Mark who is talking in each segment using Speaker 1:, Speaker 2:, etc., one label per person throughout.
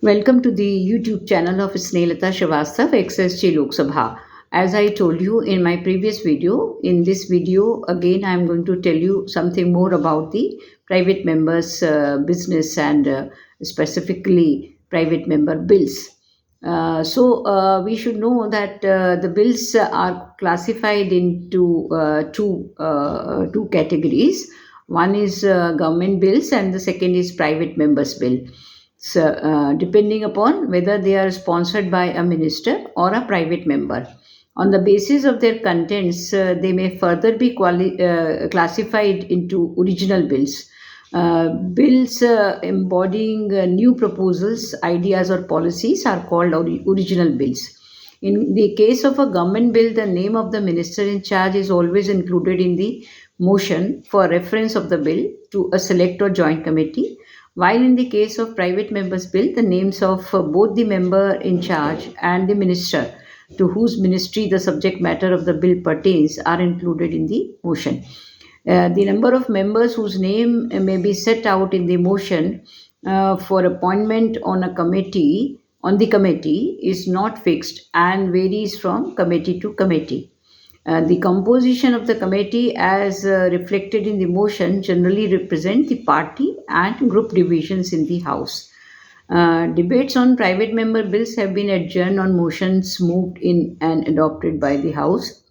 Speaker 1: Welcome to the YouTube channel of Snelata Shrivastava, XSG Lok Sabha. As I told you in my previous video, in this video again I am going to tell you something more about the private members' business and specifically private member bills. We should know that the bills are classified into two categories. One is government bills and the second is private members bill. So, depending upon whether they are sponsored by a minister or a private member. On the basis of their contents, they may further be classified into original bills. Bills embodying new proposals, ideas, or policies are called original bills. In the case of a government bill, the name of the minister in charge is always included in the motion for reference of the bill to a select or joint committee, while in the case of private members bill, the names of both the member in charge and the minister to whose ministry the subject matter of the bill pertains are included in the motion. The number of members whose name may be set out in the motion for appointment on the committee is not fixed and varies from committee to committee. The composition of the committee as reflected in the motion generally represent the party and group divisions in the House. Debates on private member bills have been adjourned on motions moved in and adopted by the House.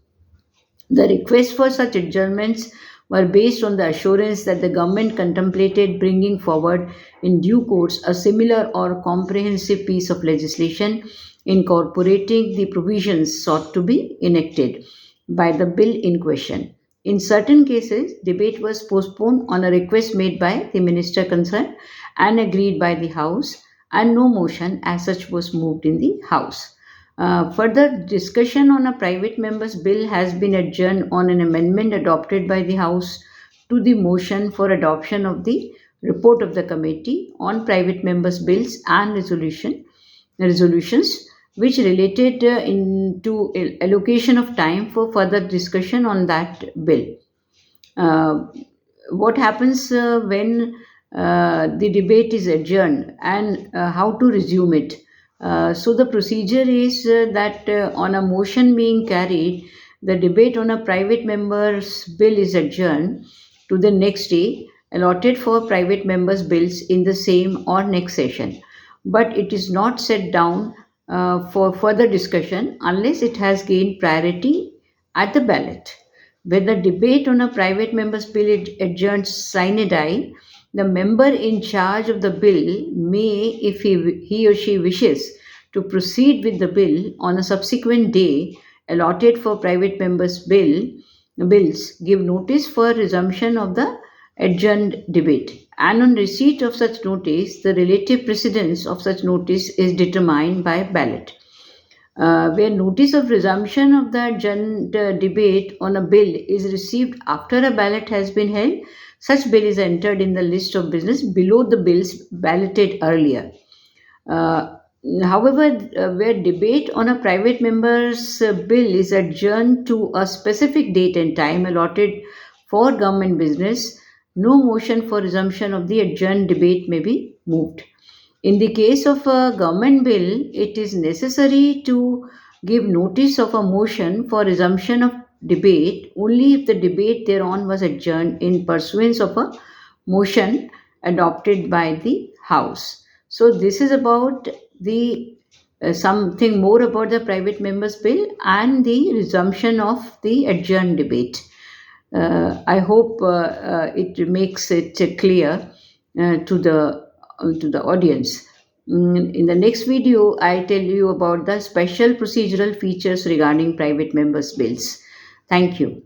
Speaker 1: The requests for such adjournments were based on the assurance that the government contemplated bringing forward in due course a similar or comprehensive piece of legislation incorporating the provisions sought to be enacted by the bill in question. In certain cases, debate was postponed on a request made by the minister concerned and agreed by the House, and no motion as such was moved in the House. Further discussion on a private member's bill has been adjourned on an amendment adopted by the House to the motion for adoption of the report of the committee on private members' bills and resolutions which related into allocation of time for further discussion on that bill. What happens when the debate is adjourned and how to resume it? So the procedure is that on a motion being carried, the debate on a private member's bill is adjourned to the next day allotted for private members' bills in the same or next session. But it is not set down for further discussion unless it has gained priority at the ballot. When the debate on a private member's bill is adjourned sine die, the member in charge of the bill may, if he or she wishes, to proceed with the bill on a subsequent day allotted for private members' bills, give notice for resumption of the adjourned debate. And on receipt of such notice, the relative precedence of such notice is determined by ballot. Where notice of resumption of the adjourned debate on a bill is received after a ballot has been held, such bill is entered in the list of business below the bills balloted earlier. However, where debate on a private member's bill is adjourned to a specific date and time allotted for government business, no motion for resumption of the adjourned debate may be moved. In the case of a government bill, it is necessary to give notice of a motion for resumption of debate only if the debate thereon was adjourned in pursuance of a motion adopted by the House. So this is about the something more about the private members bill and the resumption of the adjourned debate. I hope it makes it clear to the audience. In the next video, I tell you about the special procedural features regarding private members' bills. Thank you.